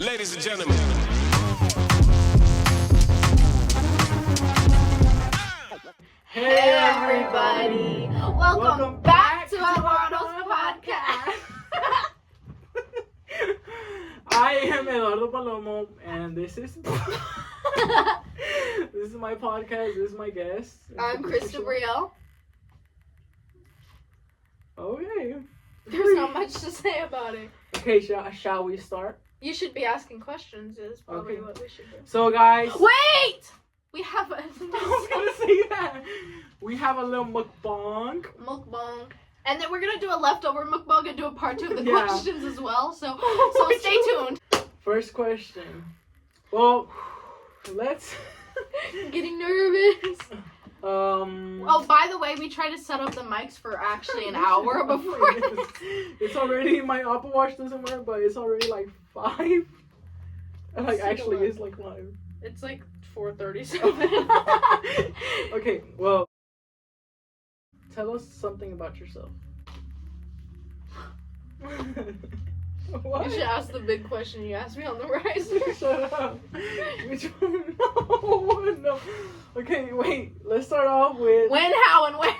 Ladies and gentlemen. Hey everybody! Welcome back to Eduardo's podcast. I am Eduardo Palomo, and this is my podcast. This is my guest. I'm Kristabriel. Okay. There's not much to say about it. Okay, shall we start? You should be asking questions. Is probably Okay. what we should do. So, guys. Wait! We have a I was gonna say that. We have a little mukbang. mukbang, and then we're gonna do a leftover mukbang and do a part 2 of the Yeah. questions as well. So stay tuned. First question. Well, let's. Getting nervous. Oh, by the way, we tried to set up the mics for actually an hour before. It's already, my Apple Watch doesn't work, but it's already like 5. Like, actually, it's like 5. It's like 4:37. Okay, well, tell us something about yourself. What? You should ask the big question you asked me on the rise. Shut up. Which one? No. Okay, wait. Let's start off with. When, how, and where?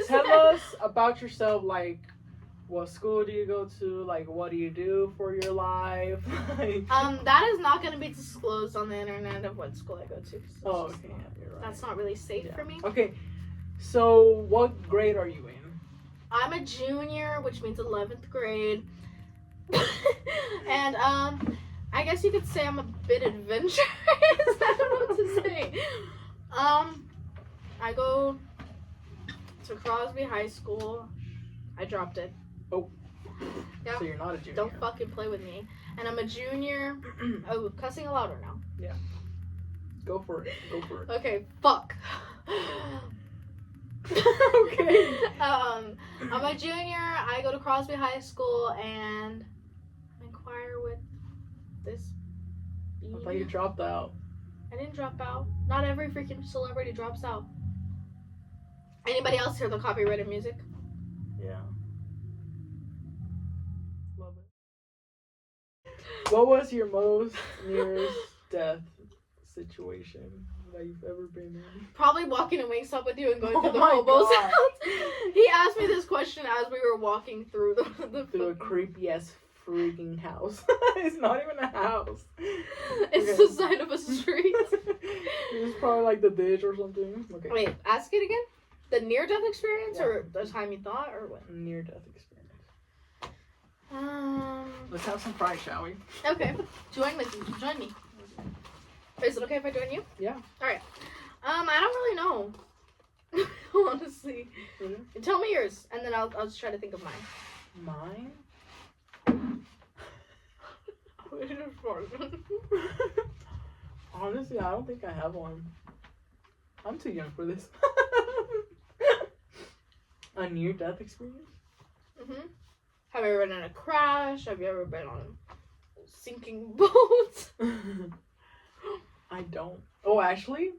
Tell us about yourself. Like, what school do you go to? Like, what do you do for your life? Like. That is not going to be disclosed on the internet of what school I go to. Oh, okay. Yeah, you're right. That's not really safe for me. Okay, so what grade are you in? I'm a junior, which means 11th grade. And I guess you could say I'm a bit adventurous. I don't know what to say. I go to Crosby High School. I dropped it. Oh. Yeah. So you're not a junior. Don't fucking play with me. And I'm a junior. Oh, cussing aloud or now? Yeah. Go for it. Go for it. Okay, fuck. Okay. I'm a junior. I go to Crosby High School and inquire with this. I thought you dropped out. I didn't drop out. Not every freaking celebrity drops out. Anybody else hear the copyrighted music? Yeah. Love it. What was your most nearest death situation that you've ever been in? Probably walking to Wingstop with you and going Oh through the my hobo's God. house. He asked me this question as we were walking through the Through a creepy ass freaking house. It's not even a house. It's Okay. the side of a street. It's probably like the ditch or something. Okay. Wait, ask it again? The near-death experience Yeah. or the time you thought or what? Near death experience. Let's have some fries, shall we? Okay. Join me. Is it okay if I join you? Yeah. Alright. I don't really know. Honestly. Really? Tell me yours, and then I'll just try to think of mine. Mine? Honestly, I don't think I have one. I'm too young for this. A near-death experience? Mm-hmm. Have you ever been in a crash? Have you ever been on a sinking boat? I don't. Oh, actually,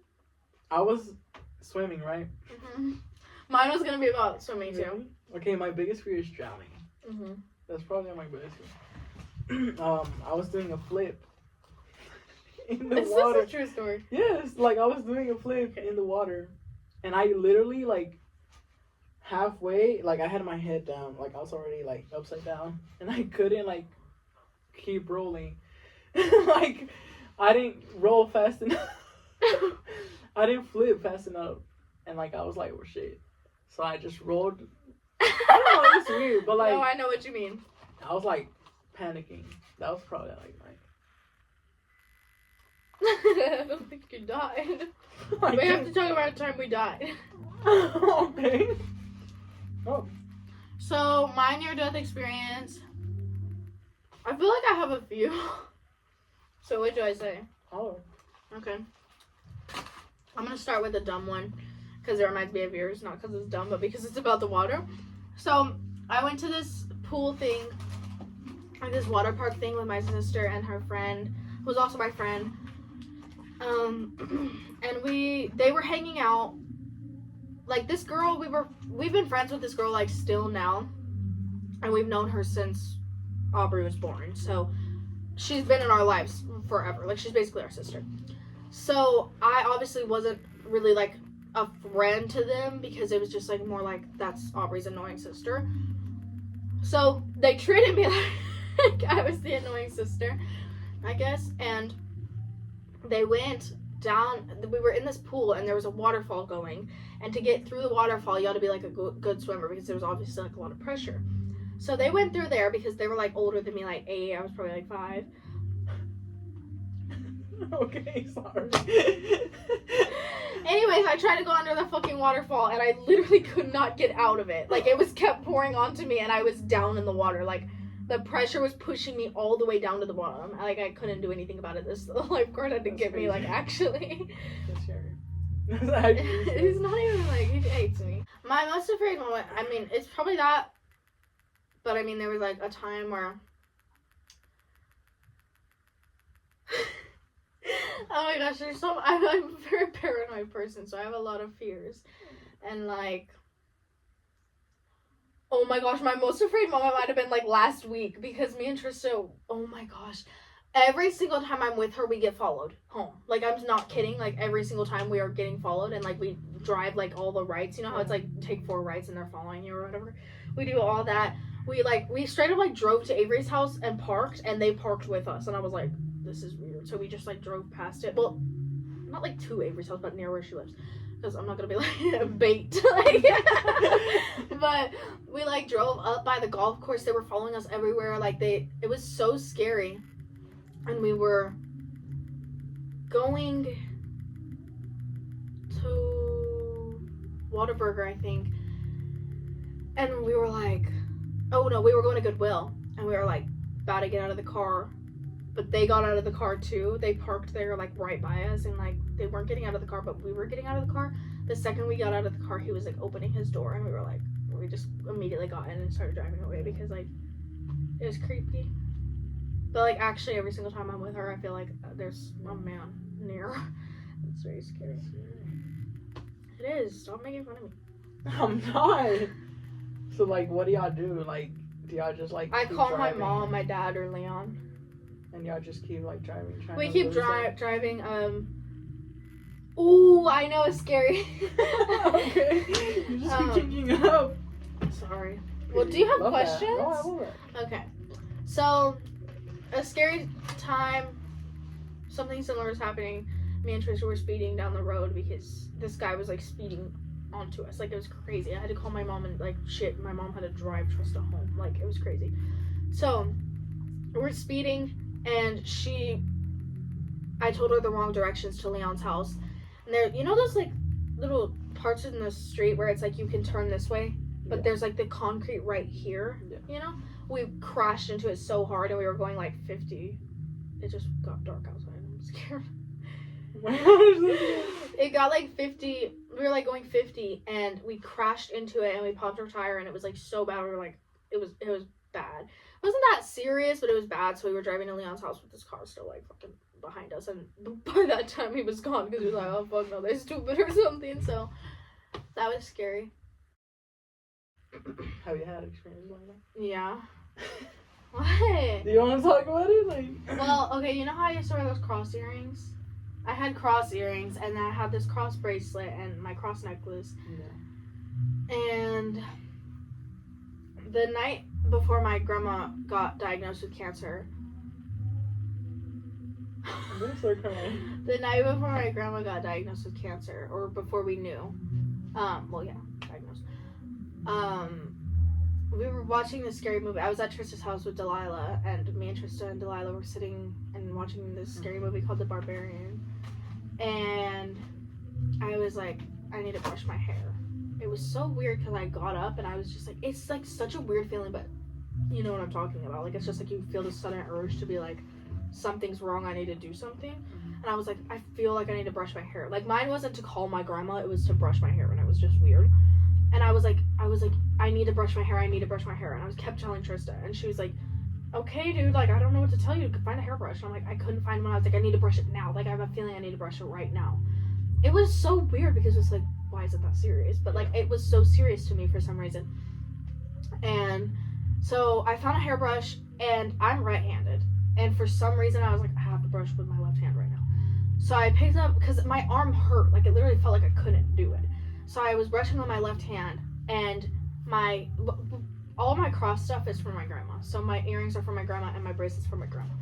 I was swimming, right? Mm-hmm. Mine was gonna be about swimming too. Really? Okay, my biggest fear is drowning. Mm-hmm. That's probably my biggest fear. I was doing a flip in the Is water. this a true story? Yes, like I was doing a flip in the water, and I literally like halfway, like I had my head down, like I was already like upside down, and I couldn't like keep rolling. Like I didn't roll fast enough. I didn't flip fast enough, and like I was like, oh shit. So I just rolled. I don't know, it's weird, but like No, I know what you mean. I was like panicking. That was probably like I don't think you died. my. We have to talk about the time we died. Okay. Oh. So, my near-death experience, I feel like I have a few. So, what do I say? Oh. Okay. I'm going to start with a dumb one, because it reminds me of yours, not because it's dumb, but because it's about the water. So, I went to this pool thing, or this water park thing with my sister and her friend, who was also my friend. And they were hanging out. Like, this girl, we've been friends with this girl, like, still now. And we've known her since Aubrey was born. So, she's been in our lives forever. Like, she's basically our sister. So I obviously wasn't really like a friend to them because it was just like more like that's Aubrey's annoying sister. So they treated me like I was the annoying sister, I guess. And they went down. We were in this pool and there was a waterfall going. And to get through the waterfall, you had to be like a good swimmer because there was obviously like a lot of pressure. So they went through there because they were like older than me, like 8. I was probably like 5. Okay, sorry. Anyways, I tried to go under the fucking waterfall and I literally could not get out of it. Like, it was kept pouring onto me and I was down in the water. Like, the pressure was pushing me all the way down to the bottom. Like, I couldn't do anything about it. This lifeguard had to get me, like, actually. That's scary. It's not even like, he hates me. My most afraid moment, I mean, it's probably that. But, I mean, there was, like, a time where... Oh my gosh, I'm a very paranoid person, so I have a lot of fears. And like, oh my gosh, my most afraid moment might have been like last week because me and Trista, oh my gosh, every single time I'm with her, we get followed home. Like, I'm not kidding, like every single time we are getting followed and like we drive like all the rights, you know how it's like take 4 rights and they're following you or whatever. We do all that. We straight up like drove to Avery's house and parked and they parked with us and I was like, this is weird. So we just like drove past it. Well, not like to Avery's house, but near where she lives. Because I'm not gonna be like bait. Like, but we like drove up by the golf course. They were following us everywhere. Like it was so scary. And we were going to Whataburger, I think. And we were like, oh no, we were going to Goodwill. And we were like about to get out of the car. But they got out of the car too. They parked there like right by us and like they weren't getting out of the car, but we were getting out of the car. The second we got out of the car, he was like opening his door and we were like, we just immediately got in and started driving away because like it was creepy. But like actually every single time I'm with her, I feel like there's a man near. It's very scary. It is. Stop making fun of me. I'm not. So like, what do y'all do? Like, do y'all just like? I call my mom, my dad, or Leon. And y'all just keep like driving. We keep driving. Ooh, I know it's scary. Okay. You just keep changing up. Sorry. Well, do you have questions? No, I love it. Okay. So, a scary time. Something similar was happening. Me and Trisha were speeding down the road because this guy was like speeding onto us. Like, it was crazy. I had to call my mom and like shit. My mom had to drive Trista home. Like, it was crazy. So, we're speeding. And I told her the wrong directions to Leon's house. And there, you know those like little parts in the street where it's like you can turn this way, but there's like the concrete right here, you know? We crashed into it so hard and we were going like 50. It just got dark outside. I'm scared. It got like 50. We were like going 50 and we crashed into it and we popped our tire and it was like so bad. We were like, it was bad. It wasn't that serious, but it was bad. So we were driving to Leon's house with this car still like fucking behind us, and by that time he was gone because we were like, oh fuck no, they're stupid or something. So that was scary. Have you had experiences like that? Yeah. What? Do you want to talk about it? Like, well, okay, you know how I used to wear those cross earrings? I had cross earrings, and then I had this cross bracelet and my cross necklace. Yeah. And the night before my grandma got diagnosed with cancer. I'm gonna start crying. The night before my grandma got diagnosed with cancer, or before we knew. Diagnosed. We were watching this scary movie. I was at Trista's house with Delilah, and me and Trista and Delilah were sitting and watching this scary movie called The Barbarian. And I was like, I need to brush my hair. It was so weird because I got up and I was just like, it's like such a weird feeling, but you know what I'm talking about. Like, it's just like you feel this sudden urge to be like, something's wrong, I need to do something. And I was like, I feel like I need to brush my hair. Like, mine wasn't to call my grandma, it was to brush my hair, and it was just weird. And I was like, I need to brush my hair, I need to brush my hair. And I was kept telling Trista, and she was like, okay, dude, like, I don't know what to tell you, find a hairbrush. And I'm like, I couldn't find one. I was like, I need to brush it now. Like, I have a feeling I need to brush it right now. It was so weird because it's like, why is it that serious? But like, it was so serious to me for some reason. And so I found a hairbrush, and I'm right-handed. And for some reason, I was like, I have to brush with my left hand right now. So I picked up, because my arm hurt. Like, it literally felt like I couldn't do it. So I was brushing with my left hand, and all my cross stuff is from my grandma. So my earrings are from my grandma, and my bracelets from my grandma.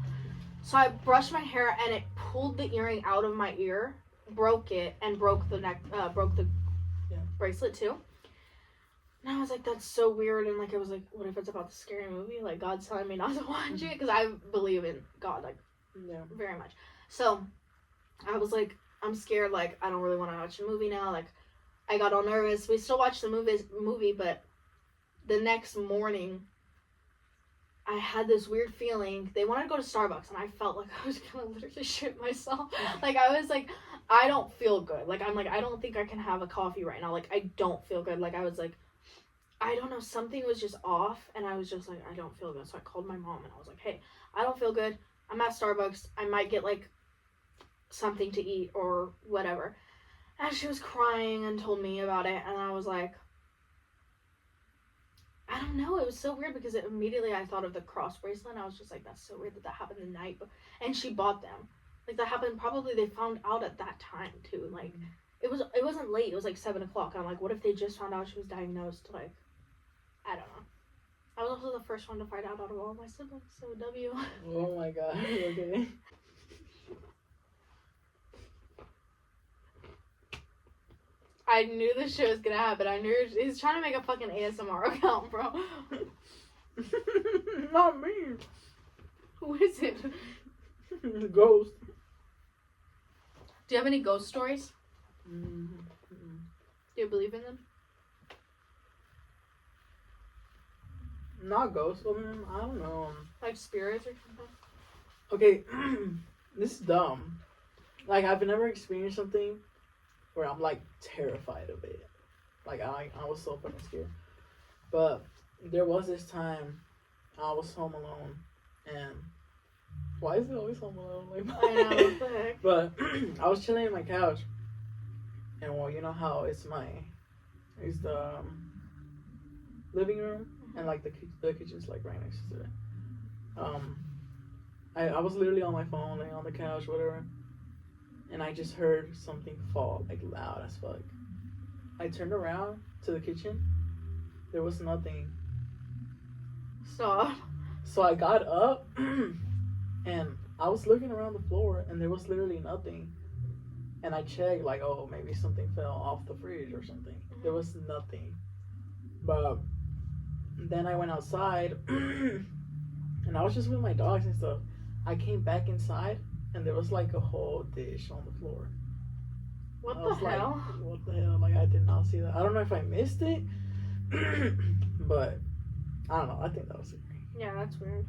So I brushed my hair, and it pulled the earring out of my ear, broke it, and broke the bracelet too. And I was like, that's so weird. And like, I was like, what if it's about the scary movie? Like, God's telling me not to watch it, because I believe in God, like, very much. So I was like, I'm scared. Like, I don't really want to watch a movie now. Like, I got all nervous. We still watched the movie, but the next morning, I had this weird feeling. They wanted to go to Starbucks, and I felt like I was gonna literally shit myself. Like, I was like, I don't feel good. Like, I'm like, I don't think I can have a coffee right now. Like, I don't feel good. Like, I was like, I don't know, something was just off, and I was just like, I don't feel good. So I called my mom, and I was like, hey, I don't feel good. I'm at Starbucks. I might get, like, something to eat or whatever. And she was crying and told me about it, and I was like, I don't know. It was so weird, because immediately I thought of the cross bracelet, and I was just like, that's so weird that happened the night. And she bought them. Like, that happened, probably they found out at that time, too. Like, it wasn't late. It was, like, 7 o'clock. I'm like, what if they just found out she was diagnosed? Like, I don't know. I was also the first one to find out of all my siblings, so W. Oh my god, okay. I knew this shit was gonna happen. I knew he's trying to make a fucking ASMR account, bro. Not me. Who is it? The ghost. Do you have any ghost stories? Mm-hmm. Do you believe in them? Not ghosts. I don't know. Like spirits or something? Okay, this is dumb. Like, I've never experienced something where I'm, like, terrified of it. Like, I was so fucking scared. But there was this time I was home alone, and why is it always home alone? Like, I know, what the heck? But I was chilling on my couch, and well, you know how it's the living room, and like the kitchen's like right next to it. I was literally on my phone, laying on the couch, whatever, and I just heard something fall, like, loud as fuck. I turned around to the kitchen. There was nothing. Stop. So I got up, and I was looking around the floor, and there was literally nothing. And I checked, like, oh, maybe something fell off the fridge or something. There was nothing. But then I went outside, and I was just with my dogs and stuff. I came back inside, and there was, like, a whole dish on the floor. What the hell? Like, what the hell? Like, I did not see that. I don't know if I missed it, but I don't know. I think that was it. Yeah, that's weird.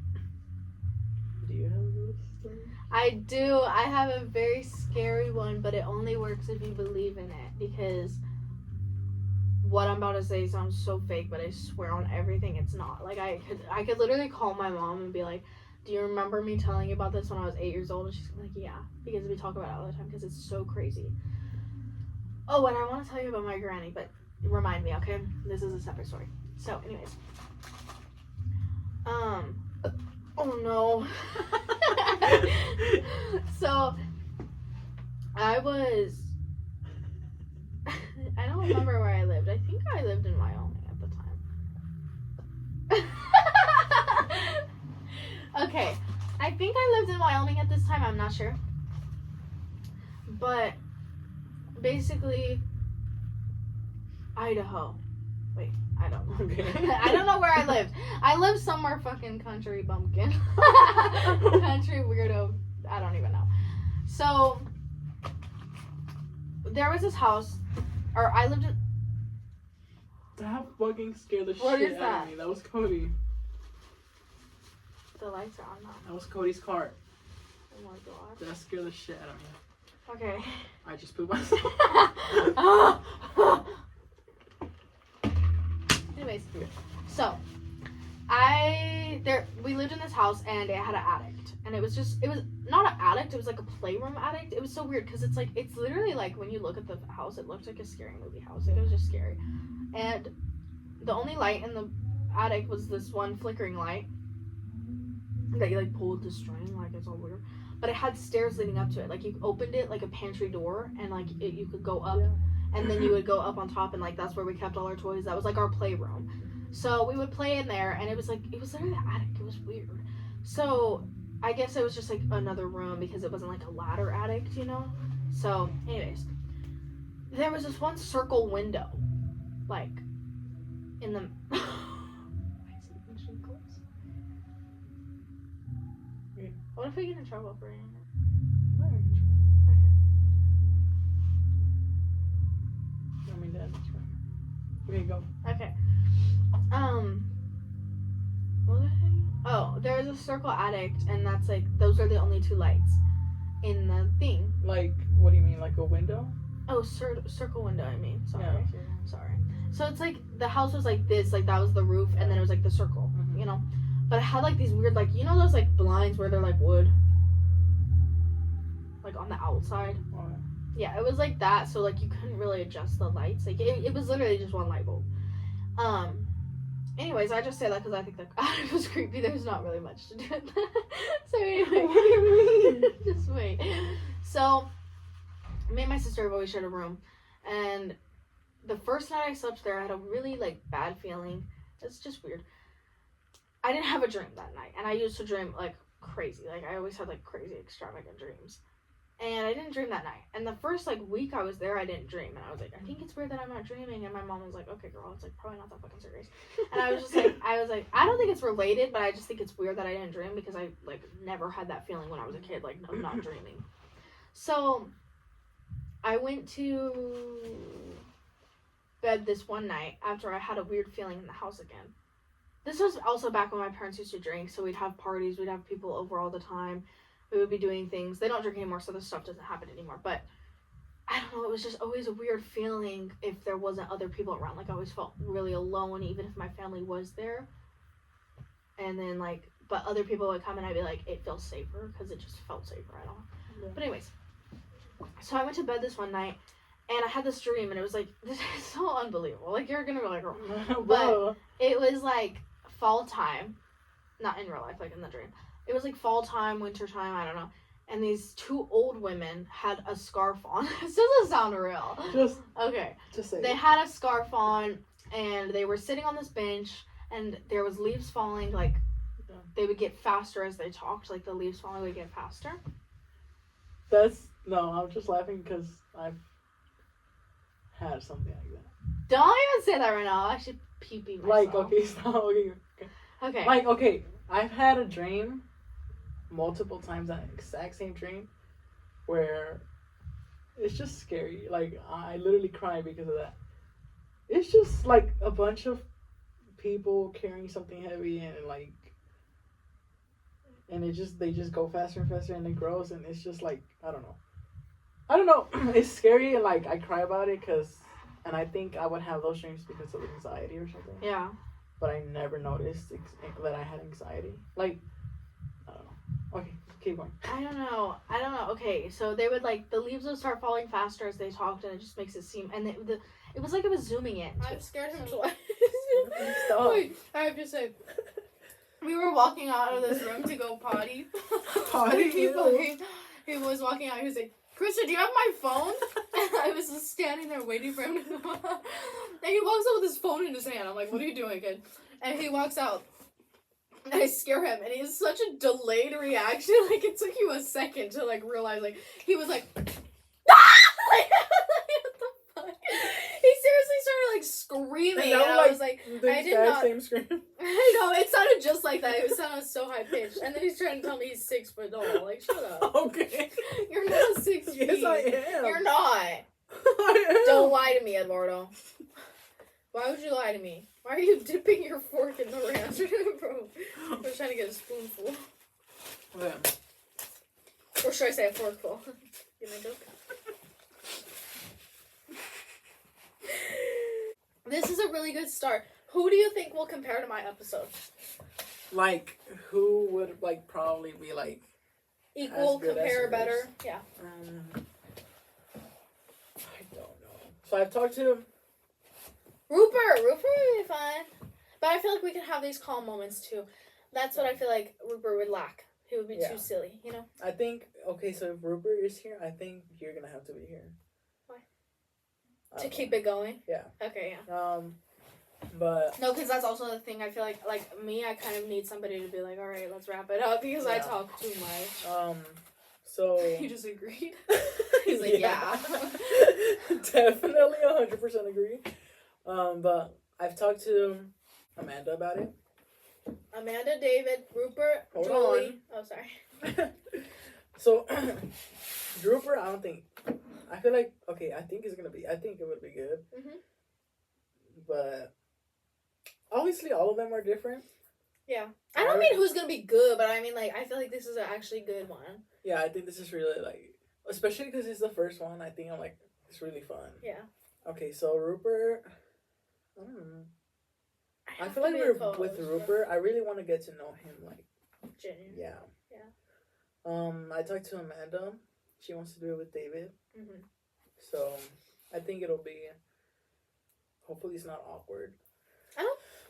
Do you have a ghost story? I do. I have a very scary one, but it only works if you believe in it, because what I'm about to say sounds so fake, but I swear on everything it's not. Like, I could literally call my mom and be like, do you remember me telling you about this when I was 8 years old? And she's like, yeah, because we talk about it all the time, because it's so crazy. Oh, and I want to tell you about my granny, but remind me, okay? This is a separate story. So, anyways. Oh no. So, I don't remember where I lived. I think I lived in Wyoming at the time. Okay, I think I lived in Wyoming at this time. I'm not sure. But, basically, Idaho. Wait, I don't know. Okay. I don't know where I lived. I lived somewhere fucking country bumpkin. Country weirdo. I don't even know. So, there was this house, or I lived in... That fucking scared the What shit is out that? of me. That was Cody. The lights are on now. That was Cody's car. Oh my god. That scared the shit out of me. Okay. I just pooped myself. Anyways, so we lived in this house, and it had an attic, and it was not an attic, it was like a playroom attic. It was so weird, because it's literally like, when you look at the house, it looked like a scary movie house. Like, it was just scary, and the only light in the attic was this one flickering light, that you like pulled the string, like it's all weird. But it had stairs leading up to it. Like you opened it like a pantry door, and like you could go up, and then you would go up on top, and like that's where we kept all our toys. That was like our playroom. So we would play in there, and it was literally the attic. It was weird. So I guess it was just like another room because it wasn't like a ladder attic, you know. So, anyways, there was this one circle window, like in the. What if we get in trouble for it? I mean, that's fine. Okay, go. Okay. What was I saying? Oh, there's a circle addict, and that's like those are the only two lights in the thing. Like, what do you mean, like a window? Oh, circle window. I mean, sorry, Yeah, sorry. So it's like the house was like this, like that was the roof, and then it was like the circle, you know. But it had like these weird, like you know those like blinds where they're like wood, like on the outside. Oh, yeah, it was like that. So like you couldn't really adjust the lights. Like it was literally just one light bulb. Anyways, I just say that because I think the attic was creepy. There's not really much to do with that. So anyway, what do you mean? just wait. So me and my sister have always shared a room, and the first night I slept there, I had a really like bad feeling. It's just weird. I didn't have a dream that night, and I used to dream like crazy. Like I always had like crazy extravagant dreams. And I didn't dream that night. And the first like week I was there, I didn't dream. And I was like, I think it's weird that I'm not dreaming. And my mom was like, okay, girl, it's like probably not that fucking serious. And I was like, I don't think it's related, but I just think it's weird that I didn't dream because I like never had that feeling when I was a kid, like of not dreaming. So I went to bed this one night after I had a weird feeling in the house again. This was also back when my parents used to drink, so we'd have parties, we'd have people over all the time. We would be doing things. They don't drink anymore, so this stuff doesn't happen anymore. But I don't know. It was just always a weird feeling if there wasn't other people around. Like I always felt really alone, even if my family was there. And then like, but other people would come and I'd be like, it feels safer because it just felt safer. I don't know. Yeah. But anyways, so I went to bed this one night and I had this dream and it was like, this is so unbelievable. Like you're gonna be like, oh. But it was like fall time, not in real life, like in the dream. It was like fall time, winter time, I don't know. And these two old women had a scarf on. This doesn't sound real. Okay. Just say they had a scarf on and they were sitting on this bench and there was leaves falling. Like they would get faster as they talked. Like the leaves falling would get faster. I'm just laughing because I've had something like that. Don't even say that right now. I'll actually pee myself. Like, okay, stop. Okay. Like, okay, I've had a dream multiple times, that exact same dream, where it's just scary. Like I literally cry because of that. It's just like a bunch of people carrying something heavy and like, and they just go faster and faster and it grows and it's just like I don't know. It's scary and like I cry about it and I think I would have those dreams because of anxiety or something. Yeah. But I never noticed that I had anxiety. Like. Okay, keep going. I don't know. Okay, so they would like the leaves would start falling faster as they talked, and it just makes it seem. And it was like it was zooming in. I've scared him twice. Wait, I have to say, we were walking out of this room to go potty. Potty. He was walking out. He was like, "Krista, do you have my phone?" And I was just standing there waiting for him to come out. And he walks out with his phone in his hand. I'm like, "What are you doing, kid?" And he walks out. I scare him, and he has such a delayed reaction. Like, it took you a second to, like, realize, like, he was like, ah! Like, what the fuck? He seriously started, like, screaming, and I was like, I did not. Same scream. I know, it sounded just like that. It sounded so high-pitched. And then he's trying to tell me he's 6 foot tall. Like, shut up. Okay. You're not 6 feet. Yes, I am. You're not. I am. Don't lie to me, Eduardo. Why would you lie to me? Why are you dipping your fork in the ranch? Bro, I was trying to get a spoonful. Yeah. Or should I say a forkful? Get my joke? This is a really good start. Who do you think will compare to my episode? Like, who would, like, probably be, like... Equal, compare, better? Yeah. I don't know. So I've talked to... Rupert would be fine. But I feel like we can have these calm moments too. That's what I feel like Rupert would lack. He would be Yeah. too silly, you know? I think, okay, so if Rupert is here, I think you're gonna have to be here. Why? I To don't keep know. it going? Yeah. Okay, yeah. But No, because that's also the thing. I feel like me, I kind of need somebody to be like, all right, let's wrap it up because I Yeah. talk too much. So He just agreed. He's like, yeah. Definitely 100% agree. But I've talked to Amanda about it. Amanda, David, Rupert, Hold Julie. Oh, sorry. So Rupert, I don't think. I feel like okay. I think it would be good. Mhm. But obviously, all of them are different. Yeah. I don't mean who's gonna be good, but I mean like I feel like this is an actually good one. Yeah, I think this is really like, especially because it's the first one. I think I'm like, it's really fun. Yeah. Okay, so Rupert, I don't know. I have feel to like be a with co-host, Rupert, I really want to get to know him. Like, Genuine. yeah. Yeah. I talked to Amanda. She wants to do it with David. Mhm. So I think it'll be. Hopefully, it's not awkward. I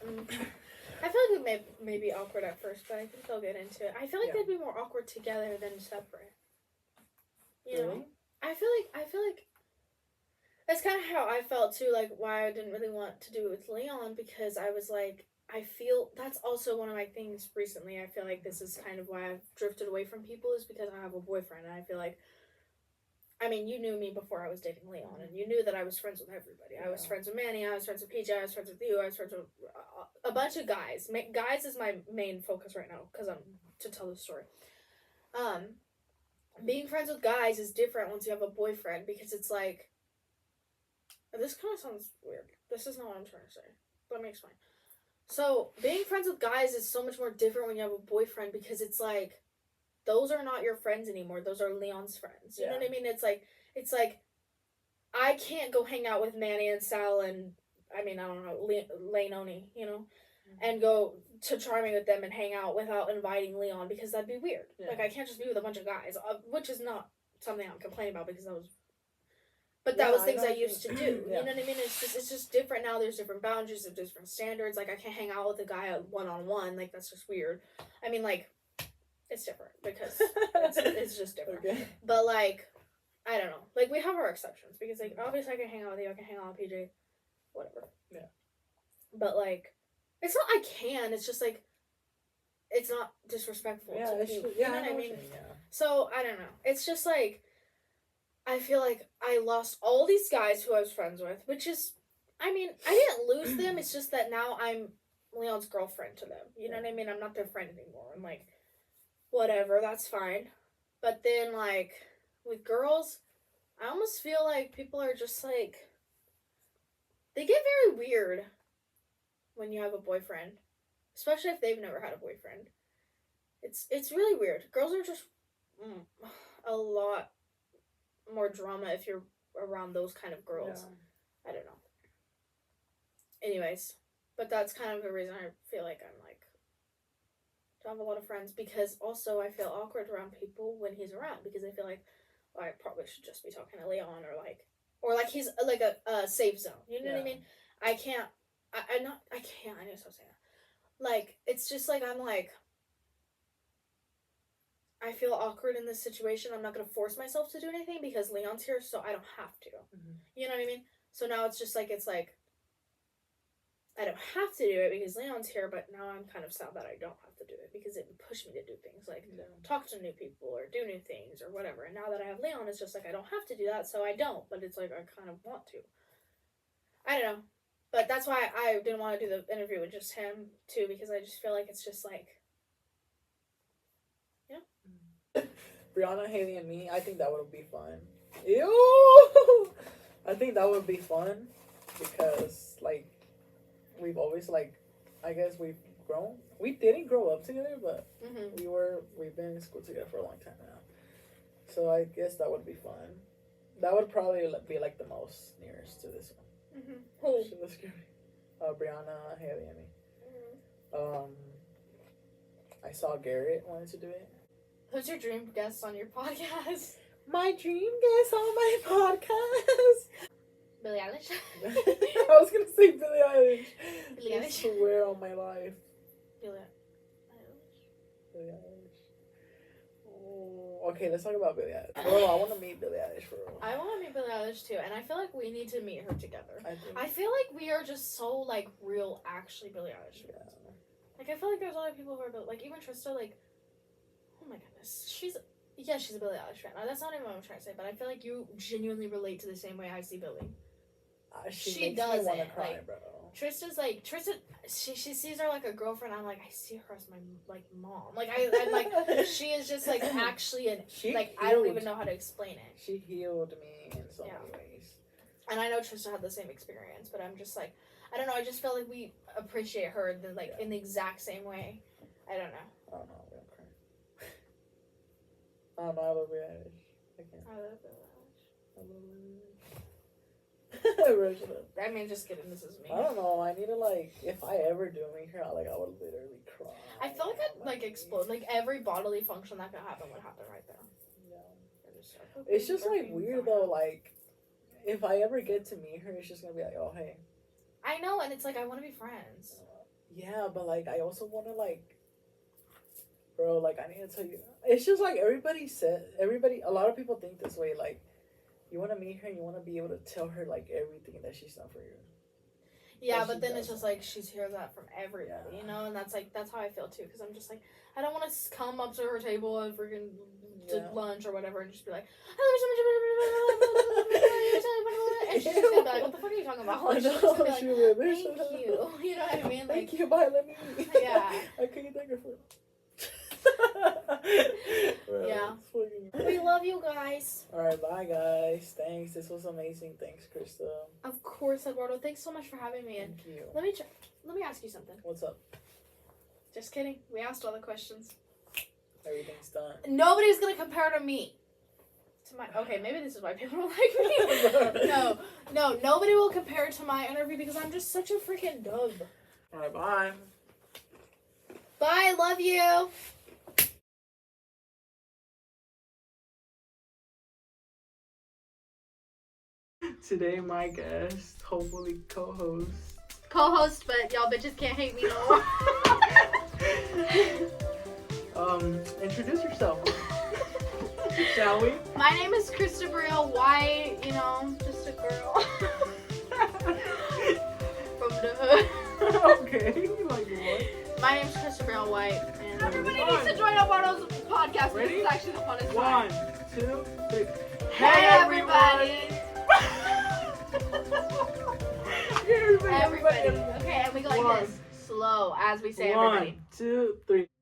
feel like it may be awkward at first, but I think they'll get into it. I feel like Yeah. they'd be more awkward together than separate. You Really? know? I feel like that's kind of how I felt too, like why I didn't really want to do it with Leon, because I was like, I feel that's also one of my things recently. I feel like this is kind of why I've drifted away from people, is because I have a boyfriend, and I feel like, I mean, you knew me before I was dating Leon, and you knew that I was friends with everybody. I was friends with Manny, I was friends with PJ, I was friends with you, I was friends with a bunch of guys. Guys is my main focus right now, because I'm to tell the story. Being friends with guys is different once you have a boyfriend, because it's like, this kind of sounds weird. This is not what I'm trying to say. Let me explain. So, being friends with guys is so much more different when you have a boyfriend, because it's like, those are not your friends anymore. Those are Leon's friends. You know what I mean? It's like, I can't go hang out with Manny and Sal and, I mean, I don't know, Leononi, you know? And go to Charming with them and hang out without inviting Leon, because that'd be weird. Yeah. Like, I can't just be with a bunch of guys, which is not something I'm complaining about, because that was... But that was things I used to do. Yeah. You know what I mean? It's just different now. There's different boundaries, there's different standards. Like, I can't hang out with a guy one-on-one. Like, that's just weird. I mean, like, it's different because it's just different. Okay. But, like, I don't know. Like, we have our exceptions, because, like, obviously I can hang out with you, I can hang out with PJ, whatever. Yeah. But, like, it's not I can, it's just, like, it's not disrespectful to me. You know what I mean? Yeah. So, I don't know. It's just, like, I feel like I lost all these guys who I was friends with, which is, I mean, I didn't lose them, it's just that now I'm Leon's girlfriend to them. You know what I mean? I'm not their friend anymore. I'm like, whatever, that's fine. But then, like, with girls, I almost feel like people are just, like, they get very weird when you have a boyfriend. Especially if they've never had a boyfriend. It's really weird. Girls are just a lot more drama if you're around those kind of girls. Yeah. I don't know. Anyways, but that's kind of the reason I feel like I'm like, don't have a lot of friends, because also I feel awkward around people when he's around, because I feel like, well, I probably should just be talking to Leon, or like he's like a safe zone. You know what I mean? I can't. I need to stop saying that. Like, it's just like, I'm like, I feel awkward in this situation. I'm not going to force myself to do anything because Leon's here, so I don't have to. Mm-hmm. You know what I mean? So now it's just like, I don't have to do it because Leon's here, but now I'm kind of sad that I don't have to do it, because it would push me to do things like talk to new people or do new things or whatever. And now that I have Leon, it's just like, I don't have to do that, so I don't. But it's like, I kind of want to. I don't know. But that's why I didn't want to do the interview with just him, too, because I just feel like it's just like, Brianna, Haley, and me, I think that would be fun. Ew! I think that would be fun because, like, we've always, like, I guess we've grown. We didn't grow up together, but we've been in school together for a long time now. So I guess that would be fun. That would probably be, like, the most nearest to this one. Mm-hmm. Who? Brianna, Haley, and me. I saw Garrett wanted to do it. Who's your dream guest on your podcast? My dream guest on my podcast? Billie Eilish. I was gonna say Billie Eilish. Billie Eilish. I swear on my life. Billie. Billie Eilish. Oh, okay, let's talk about Billie Eilish. Bro, I want to meet Billie Eilish for real. I want to meet Billie Eilish too, and I feel like we need to meet her together. I I feel like we are just so like real, actually Billie Eilish fans. Yeah. Like I feel like there's a lot of people who are like even Trista. Like, oh my goodness, she's a Billie Eilish fan. That's not even what I'm trying to say, but I feel like you genuinely relate to the same way I see Billie. She She makes me want to doesn't, cry, like, bro. Trista's like she sees her like a girlfriend. I'm like I see her as my like mom. Like I'm like she is just like actually an like I don't even know how to explain it. She healed me in so many ways. And I know Trista had the same experience, but I'm just like I don't know. I just feel like we appreciate her in the exact same way. I don't know. I don't know. I'm gonna cry. I don't know. I love Billie Eilish. I can't. I love Billie I love Billie I mean, just kidding. This is me. I don't know. I need to like. If I ever do meet her, I would literally cry. I feel like I'd like explode. Like every bodily function that could happen would happen right there. Yeah. Okay, It's just like weird though. Like, if I ever get to meet her, it's just gonna be like, oh hey. I know, and it's like I want to be friends. Yeah, but like I also want to like. Bro, like I need to tell you, it's just like a lot of people think this way. Like, you want to meet her, and you want to be able to tell her like everything that she's done for you. Yeah, but then it's just like she hears that from everybody, you know, and that's how I feel too. Because I'm just like I don't want to come up to her table and freaking lunch or whatever and just be like, I love you so much, and she's just gonna be like, what the fuck are you talking about? Like, she's just gonna be like, thank you. You know what I mean? Like, thank you. Bye. Let me. Yeah. I couldn't thank her for. Bro, yeah. We love you guys. Alright, bye guys. Thanks. This was amazing. Thanks, Krista. Of course, Eduardo. Thanks so much for having me. Thank you. Let me ask you something. What's up? Just kidding. We asked all the questions. Everything's done. Nobody's gonna compare to me. Okay, maybe this is why people don't like me. No, nobody will compare to my interview because I'm just such a freaking dub. Alright, bye. Bye, love you. Today, my guest, hopefully co-host. Co-host, but y'all bitches can't hate me no more. Introduce yourself. Shall we? My name is Kristabriel. Why, just a girl. From the hood. Okay, like what? My name's Kristabriel White, and everybody needs to join Eduardo's podcast. Ready? This is actually the funnest 1, 2, 3. Hey, everybody! Everybody. Okay, and we go like this. Slow, as we say everybody. 1, 2, 3.